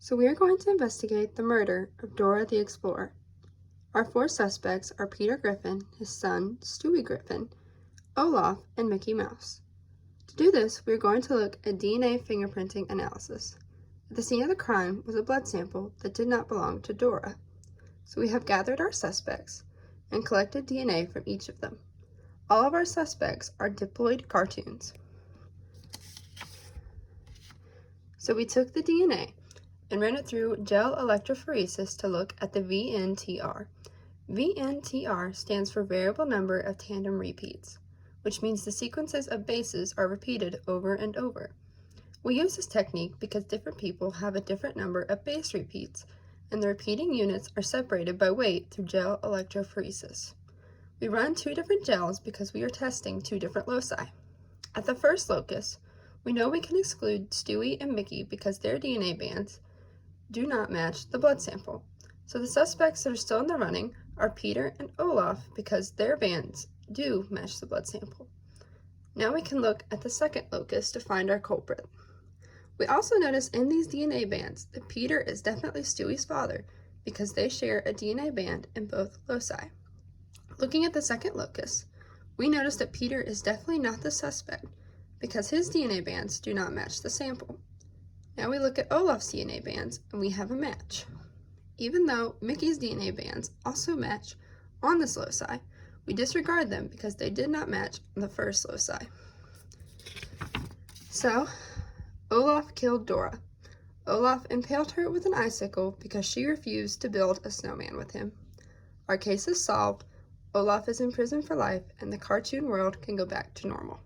So we are going to investigate the murder of Dora the Explorer. Our four suspects are Peter Griffin, his son, Stewie Griffin, Olaf, and Mickey Mouse. To do this, we are going to look at DNA fingerprinting analysis. At the scene of the crime was a blood sample that did not belong to Dora. So we have gathered our suspects and collected DNA from each of them. All of our suspects are diploid cartoons. So we took the DNA and ran it through gel electrophoresis to look at the VNTR. VNTR stands for variable number of tandem repeats, which means the sequences of bases are repeated over and over. We use this technique because different people have a different number of base repeats, and the repeating units are separated by weight through gel electrophoresis. We run two different gels because we are testing two different loci. At the first locus, we know we can exclude Stewie and Mickey because their DNA bands do not match the blood sample. So the suspects that are still in the running are Peter and Olaf because their bands do match the blood sample. Now we can look at the second locus to find our culprit. We also notice in these DNA bands that Peter is definitely Stewie's father because they share a DNA band in both loci. Looking at the second locus, we notice that Peter is definitely not the suspect because his DNA bands do not match the sample. Now we look at Olaf's DNA bands and we have a match. Even though Mickey's DNA bands also match on this loci, we disregard them because they did not match on the first loci. So, Olaf killed Dora. Olaf impaled her with an icicle because she refused to build a snowman with him. Our case is solved, Olaf is in prison for life, and the cartoon world can go back to normal.